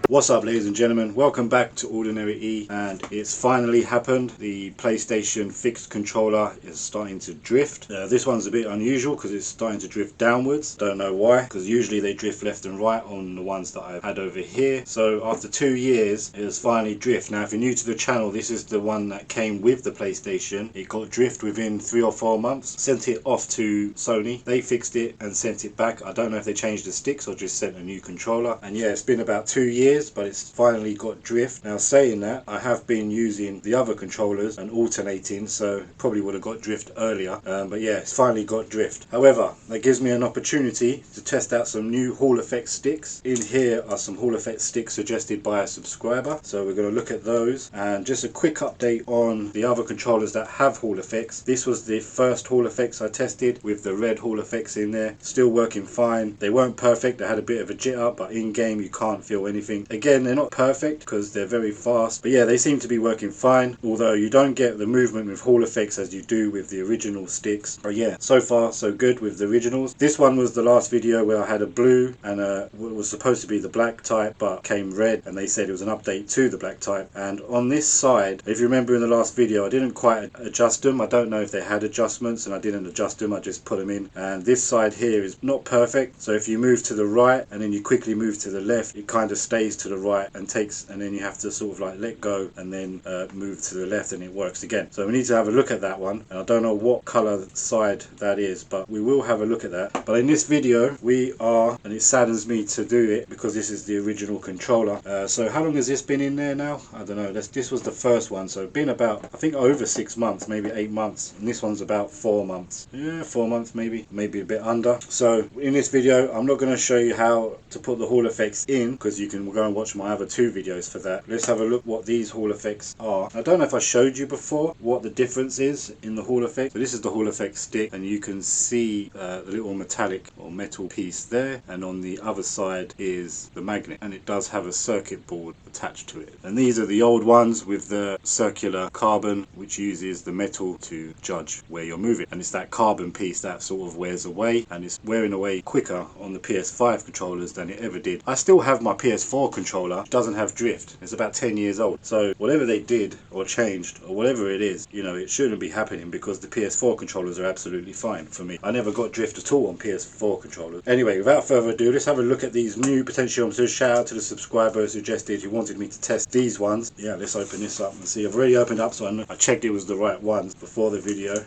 What's up, ladies and gentlemen, welcome back to Ordinary E, and it's finally happened. The PlayStation fixed controller is starting to drift. This one's a bit unusual because it's starting to drift downwards. Don't know why, because usually they drift left and right on the ones that I've had over here. So after 2 years it has finally drift. Now if you're new to the channel, this is the one that came with the PlayStation. It got drift within 3 or 4 months. Sent it off to Sony, they fixed it and sent it back. I don't know if they changed the sticks or just sent a new controller. And yeah, it's been about 2 years, but it's finally got drift. Now saying that, I have been using the other controllers and alternating, so probably would have got drift earlier, but yeah, it's finally got drift. However, that gives me an opportunity to test out some new Hall Effect sticks. In here are some Hall Effect sticks suggested by a subscriber, so we're going to look at those. And just a quick update on the other controllers that have Hall Effects. This was the first Hall Effects I tested with the red Hall Effects in there, still working fine. They weren't perfect, they had a bit of a jitter, but in game you can't feel anything. Again, they're not perfect because they're very fast, but yeah, they seem to be working fine, although you don't get the movement with Hall Effects as you do with the original sticks. But yeah, so far so good with the originals. This one was the last video where I had a blue and what was supposed to be the black type but came red, and they said it was an update to the black type. And on this side, if you remember in the last video, I didn't quite adjust them. I don't know if they had adjustments and I didn't adjust them, I just put them in. And this side here is not perfect, so if you move to the right and then you quickly move to the left, it kind of stays to the right and takes, and then you have to sort of like let go and then move to the left and it works again. So we need to have a look at that one, and I don't know what color side that is, but we will have a look at that. But in this video we are, and it saddens me to do it because this is the original controller. So how long has this been in there now? I don't know. This was the first one, so it's been about, I think, over 6 months, maybe 8 months, and this one's about 4 months. Yeah, 4 months maybe a bit under. So in this video I'm not going to show you how to put the Hall Effects in, because you can go and watch my other 2 videos for that. Let's have a look what these Hall Effects are. I don't know if I showed you before what the difference is in the Hall Effect. So this is the Hall Effect stick, and you can see the little metallic or metal piece there, and on the other side is the magnet, and it does have a circuit board attached to it. And these are the old ones with the circular carbon, which uses the metal to judge where you're moving, and it's that carbon piece that sort of wears away, and it's wearing away quicker on the PS5 controllers than it ever did. I still have my PS4 controller, which doesn't have drift. It's about 10 years old, so whatever they did or changed or whatever it is, you know, it shouldn't be happening, because the PS4 controllers are absolutely fine for me. I never got drift at all on PS4 controllers. Anyway, without further ado, let's have a look at these new potentiometers. Shout out to the subscriber who suggested, who wanted me to test these ones. Yeah, let's open this up and see. I've already opened up, so I checked it was the right ones before the video.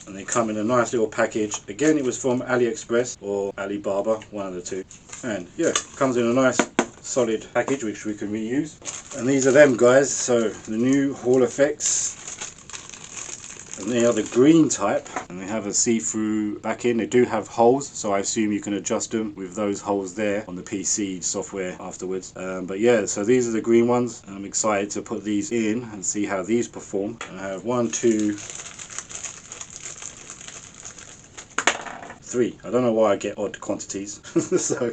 And they come in a nice little package. Again, it was from AliExpress or Alibaba, one of the two. And yeah, comes in a nice solid package which we can reuse. And these are them, guys. So the new Hall Effects, and they are the green type, and they have a see-through back end. They do have holes, so I assume you can adjust them with those holes there on the PC software afterwards. But yeah, so these are the green ones, and I'm excited to put these in and see how these perform. And I have 1, 2, 3. I don't know why I get odd quantities. So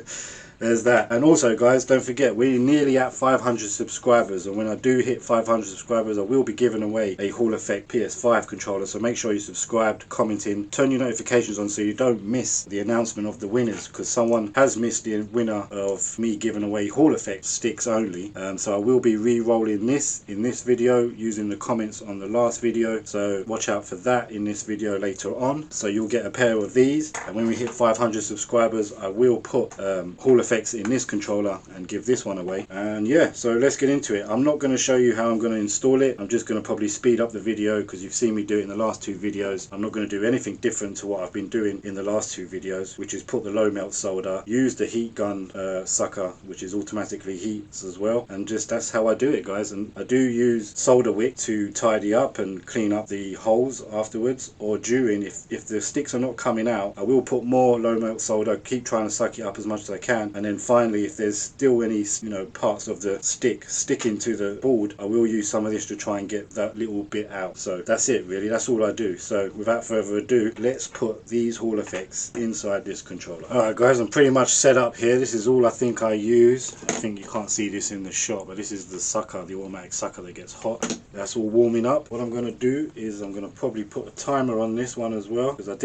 there's that. And also, guys, don't forget, we're nearly at 500 subscribers, and when I do hit 500 subscribers, I will be giving away a Hall Effect PS5 controller. So make sure you subscribe, commenting, turn your notifications on so you don't miss the announcement of the winners, because someone has missed the winner of me giving away Hall Effect sticks only. So I will be re-rolling this in this video using the comments on the last video, so watch out for that in this video later on. So you'll get a pair of these, and when we hit 500 subscribers I will put Hall Effect in this controller and give this one away. And yeah, so let's get into it. I'm not going to show you how I'm going to install it. I'm just going to probably speed up the video because you've seen me do it in the last 2 videos. I'm not going to do anything different to what I've been doing in the last 2 videos, which is put the low melt solder, use the heat gun sucker, which is automatically heats as well, and just that's how I do it, guys. And I do use solder wick to tidy up and clean up the holes afterwards, or during, if the sticks are not coming out, I will put more low melt solder, keep trying to suck it up as much as I can, and then finally, if there's still any, you know, parts of the stick sticking to the board, I will use some of this to try and get that little bit out. So that's it, really. That's all I do. So without further ado, let's put these Hall Effects inside this controller. Alright, guys, I'm pretty much set up here. This is all I think I use. I think you can't see this in the shot, but this is the sucker, the automatic sucker that gets hot. That's all warming up. What I'm going to do is I'm going to probably put a timer on this one as well, because I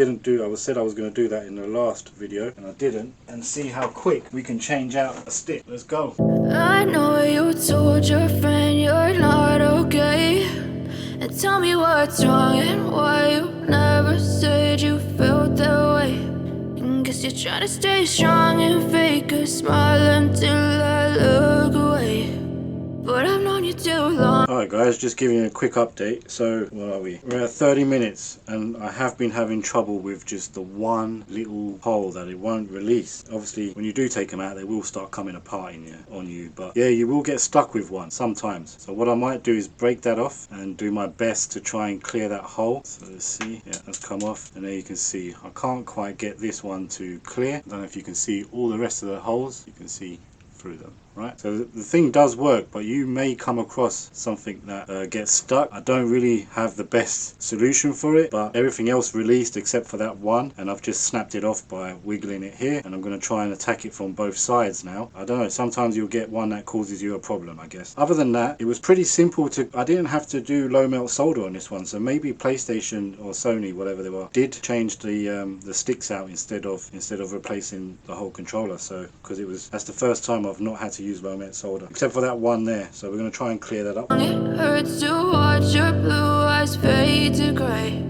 said I was going to do that in the last video and I didn't, and see how quick we can change out a stick. Let's go. I know you told your friend you're not okay, and tell me what's wrong and why you never said you felt that way. And guess you're trying to stay strong and fake a smile until I look away. But I've known you too long. Alright guys, just giving you a quick update. So, where are we? We're at 30 minutes and I have been having trouble with just the one little hole that it won't release. Obviously, when you do take them out, they will start coming apart on you. But yeah, you will get stuck with one sometimes. So what I might do is break that off and do my best to try and clear that hole. So let's see. Yeah, that's come off. And there you can see, I can't quite get this one to clear. I don't know if you can see all the rest of the holes. You can see through them. Right, so the thing does work, but you may come across something that gets stuck. I don't really have the best solution for it, but everything else released except for that one, and I've just snapped it off by wiggling it here, and I'm going to try and attack it from both sides now. I don't know, sometimes you'll get one that causes you a problem, I guess. Other than that, it was pretty simple to, I didn't have to do low melt solder on this one, so maybe PlayStation or Sony, whatever they were, did change the sticks out instead of replacing the whole controller. So because that's the first time I've not had to use low melt solder, except for that one there. So we're going to try and clear that up. It hurts to watch your blue eyes fade to grey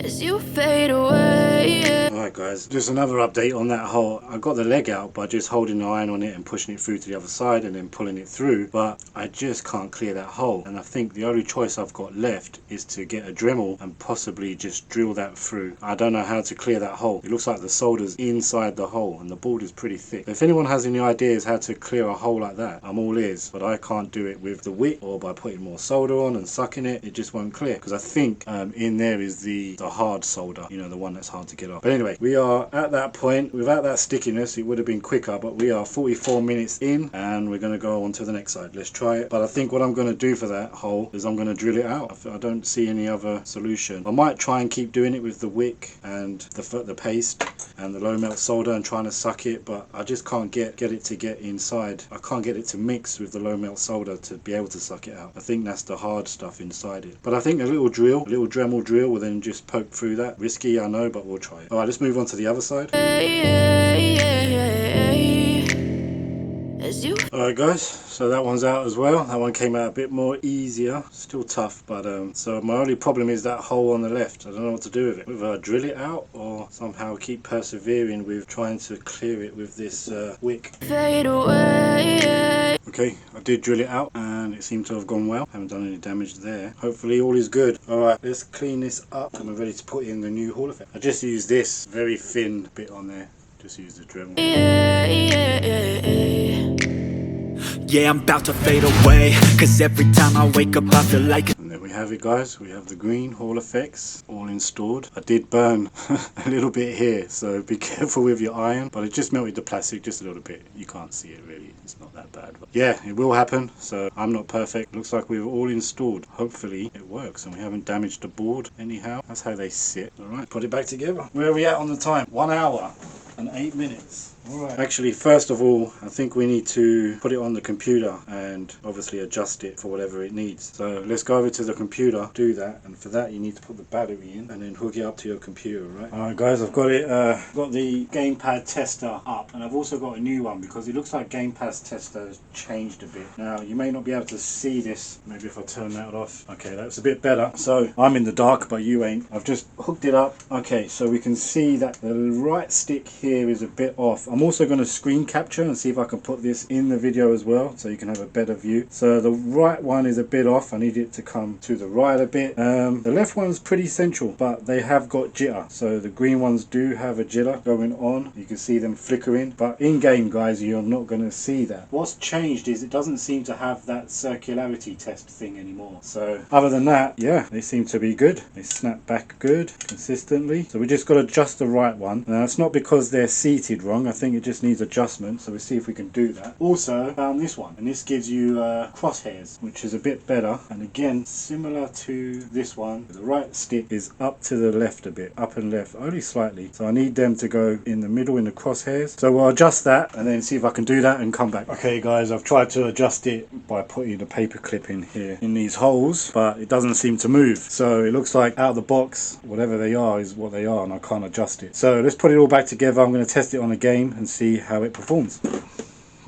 as you fade away. Alright guys, just another update on that hole. I got the leg out by just holding the iron on it and pushing it through to the other side and then pulling it through, but I just can't clear that hole, and I think the only choice I've got left is to get a Dremel and possibly just drill that through. I don't know how to clear that hole. It looks like the solder's inside the hole and the board is pretty thick. If anyone has any ideas how to clear a hole like that, I'm all ears, but I can't do it with the wick or by putting more solder on and sucking it. It just won't clear, because I think in there is the hard solder, you know, the one that's hard to get off. But anyway, we are at that point. Without that stickiness, it would have been quicker, but we are 44 minutes in and we're going to go on to the next side. Let's try it. But I think what I'm going to do for that hole is I'm going to drill it out. I don't see any other solution. I might try and keep doing it with the wick and the paste and the low melt solder and trying to suck it, but I just can't get it to get inside. I can't get it to mix with the low melt solder to be able to suck it out. I think that's the hard stuff inside it. But I think a little Dremel drill will then just poke through that. Risky, I know, but we'll try it. Alright, let's move on to the other side. Alright guys, so that one's out as well. That one came out a bit more easier. Still tough, but so my only problem is that hole on the left. I don't know what to do with it. Whether I drill it out or somehow keep persevering with trying to clear it with this wick. Okay, I did drill it out and it seemed to have gone well. Haven't done any damage there. Hopefully all is good. Alright, let's clean this up and we're ready to put in the new Hall effect. I just used this very thin bit on there. Just use the Dremel. Yeah, I'm about to fade away, cause every time I wake up I feel like. And there we have it guys, we have the green Hall effects all installed. I did burn a little bit here, so be careful with your iron, but it just melted the plastic just a little bit. You can't see it really, it's not that bad. But yeah, it will happen, so I'm not perfect. Looks like we've all installed. Hopefully it works and we haven't damaged the board anyhow. That's how they sit. Alright, put it back together. Where are we at on the time? 1 hour and 8 minutes. Alright. Actually, first of all, I think we need to put it on the computer and obviously adjust it for whatever it needs. So let's go over to the computer, do that, and for that you need to put the battery in and then hook it up to your computer, right? Alright guys, I've got it, got the gamepad tester up, and I've also got a new one because it looks like gamepad tester has changed a bit. Now you may not be able to see this, maybe if I turn that off. Okay, that's a bit better. So I'm in the dark but you ain't. I've just hooked it up. Okay, so we can see that the right stick here is a bit off. I'm also going to screen capture and see if I can put this in the video as well so you can have a better view. So the right one is a bit off. I need it to come to the right a bit. The left one's pretty central, but they have got jitter. So the green ones do have a jitter going on. You can see them flickering, but in game guys you're not going to see that. What's changed is it doesn't seem to have that circularity test thing anymore. So other than that, yeah, they seem to be good. They snap back good consistently. So we just got to adjust the right one. Now it's not because they're seated wrong. I think it just needs adjustment, so we'll see if we can do that. Also found this one, and this gives you crosshairs, which is a bit better, and again similar to this one. The right stick is up to the left a bit, up and left only slightly, so I need them to go in the middle in the crosshairs. So we'll adjust that and then see if I can do that and come back. Okay guys, I've tried to adjust it by putting a paper clip in here in these holes, but it doesn't seem to move. So it looks like out of the box whatever they are is what they are and I can't adjust it. So let's put it all back together. I'm going to test it on a game and see how it performs.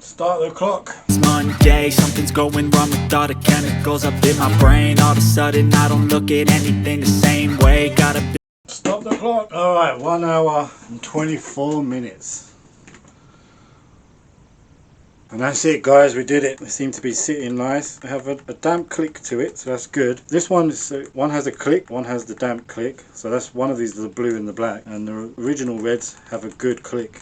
Start the clock. It's Monday, something's going wrong with all the chemicals up in my brain. All of a sudden I don't look at anything the same way. Gotta be. Stop the clock. Alright, 1 hour and 24 minutes. And that's it, guys, we did it. It seemed to be sitting nice. I have a damp click to it, so that's good. This one is one has a click, one has the damp click. So that's one of these, the blue and the black. And the original reds have a good click.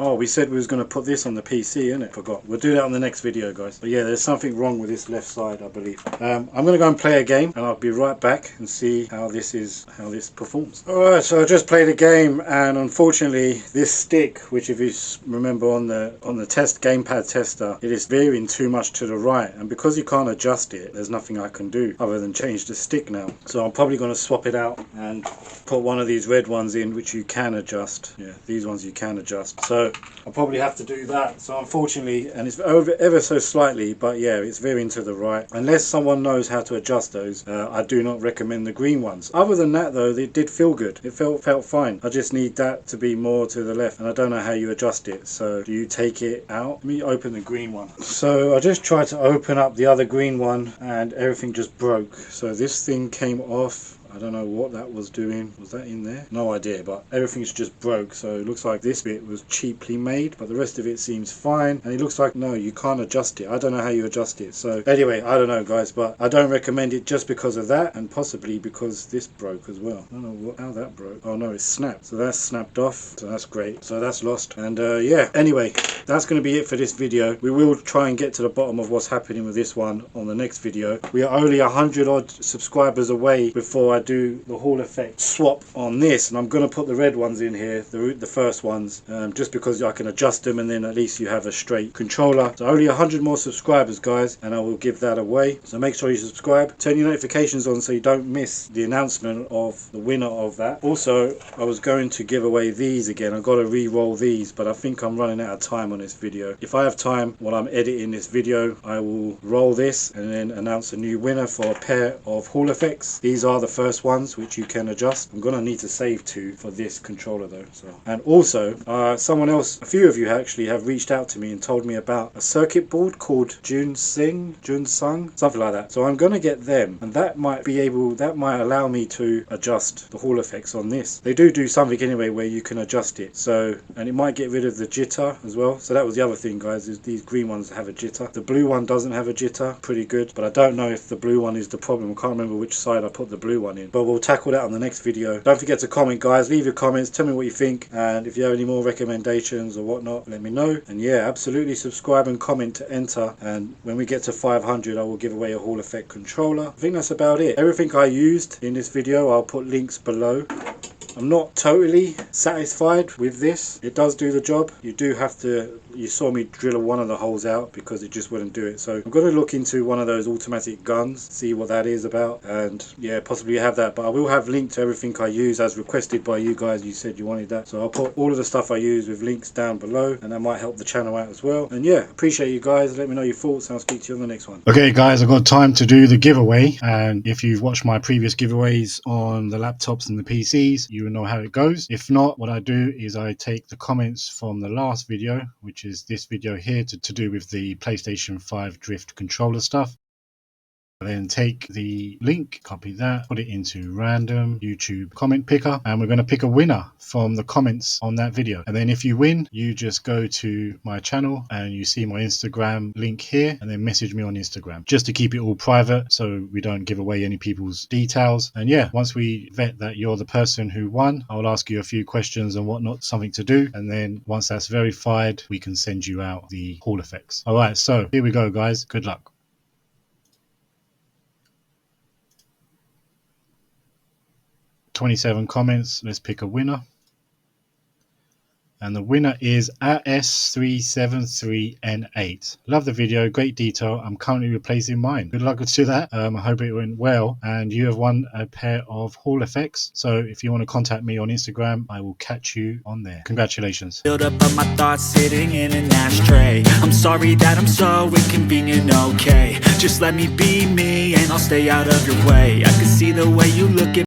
Oh, we said we was going to put this on the PC, innit? Forgot. We'll do that on the next video, guys. But yeah, there's something wrong with this left side, I believe. I'm going to go and play a game, and I'll be right back and see how this performs. Alright, so I just played a game, and unfortunately, this stick, which if you remember on the test gamepad tester, it is veering too much to the right, and because you can't adjust it, there's nothing I can do other than change the stick now. So I'm probably going to swap it out and put one of these red ones in, which you can adjust. Yeah, these ones you can adjust. So I'll probably have to do that. So unfortunately, and it's over ever so slightly, but yeah, it's veering to the right. Unless someone knows how to adjust those, I do not recommend the green ones. Other than that though, it did feel good. It felt fine. I just need that to be more to the left, and I don't know how you adjust it. So do you take it out? Let me open the green one. So I just tried to open up the other green one and everything just broke. So this thing came off. I don't know what that was doing. Was that in there? No idea, but everything's just broke. So it looks like this bit was cheaply made, but the rest of it seems fine. And it looks like, no, you can't adjust it. I don't know how you adjust it. So anyway, I don't know, guys, but I don't recommend it just because of that, and possibly because this broke as well. I don't know how that broke. Oh no, it's snapped. So that's snapped off. So that's great. So that's lost. And yeah, anyway, that's going to be it for this video. We will try and get to the bottom of what's happening with this one on the next video. We are only 100 odd subscribers away before I do the Hall effect swap on this, and I'm going to put the red ones in here, the first ones, just because I can adjust them, and then at least you have a straight controller. So only 100 more subscribers, guys, and I will give that away. So make sure you subscribe, turn your notifications on so you don't miss the announcement of the winner of that. Also, I was going to give away these again. I've got to re-roll these, but I think I'm running out of time on this video. If I have time while I'm editing this video, I will roll this and then announce a new winner for a pair of Hall effects. These are the first ones which you can adjust. I'm gonna need to save 2 for this controller though. So, and also someone else, a few of you actually have reached out to me and told me about a circuit board called Junsung, something like that. So I'm gonna get them, and that might allow me to adjust the Hall effects on this. They do something anyway where you can adjust it. So, and it might get rid of the jitter as well. So that was the other thing, guys, is these green ones have a jitter. The blue one doesn't have a jitter, pretty good, but I don't know if the blue one is the problem. I can't remember which side I put the blue one in, but we'll tackle that on the next video. Don't forget to comment, guys. Leave your comments, tell me what you think, and if you have any more recommendations or whatnot, let me know. And yeah, absolutely subscribe and comment to enter, and when we get to 500 I will give away a Hall effect controller. I think that's about it. Everything I used in this video I'll put links below. I'm not totally satisfied with this. It does do the job. You do have to, you saw me drill one of the holes out because it just wouldn't do it. So I'm going to look into one of those automatic guns, see what that is about, and yeah, possibly have that. But I will have links to everything I use as requested by you guys. You said you wanted that, so I'll put all of the stuff I use with links down below, and that might help the channel out as well. And yeah, appreciate you guys. Let me know your thoughts, and I'll speak to you on the next one. Okay guys, I've got time to do the giveaway, and if you've watched my previous giveaways on the laptops and the PCs, you will know how it goes. If not, what I do is I take the comments from the last video, which is this video here, to do with the PlayStation 5 drift controller stuff. Then take the link, copy that, put it into random YouTube comment picker, and we're going to pick a winner from the comments on that video. And then if you win, you just go to my channel and you see my Instagram link here, and then message me on Instagram, just to keep it all private so we don't give away any people's details. And yeah, once we vet that you're the person who won, I'll ask you a few questions and whatnot, something to do, and then once that's verified, we can send you out the Hall effects. All right, so here we go, guys. Good luck. 27 comments. Let's pick a winner. And the winner is RS373N8. Love the video, great detail. I'm currently replacing mine. Good luck to that. I hope it went well. And you have won a pair of Hall effects. So if you want to contact me on Instagram, I will catch you on there. Congratulations. Build up of my thoughts sitting in an ashtray. I'm sorry that I'm so inconvenient, okay? Just let me be me and I'll stay out of your way. I can see the way you look at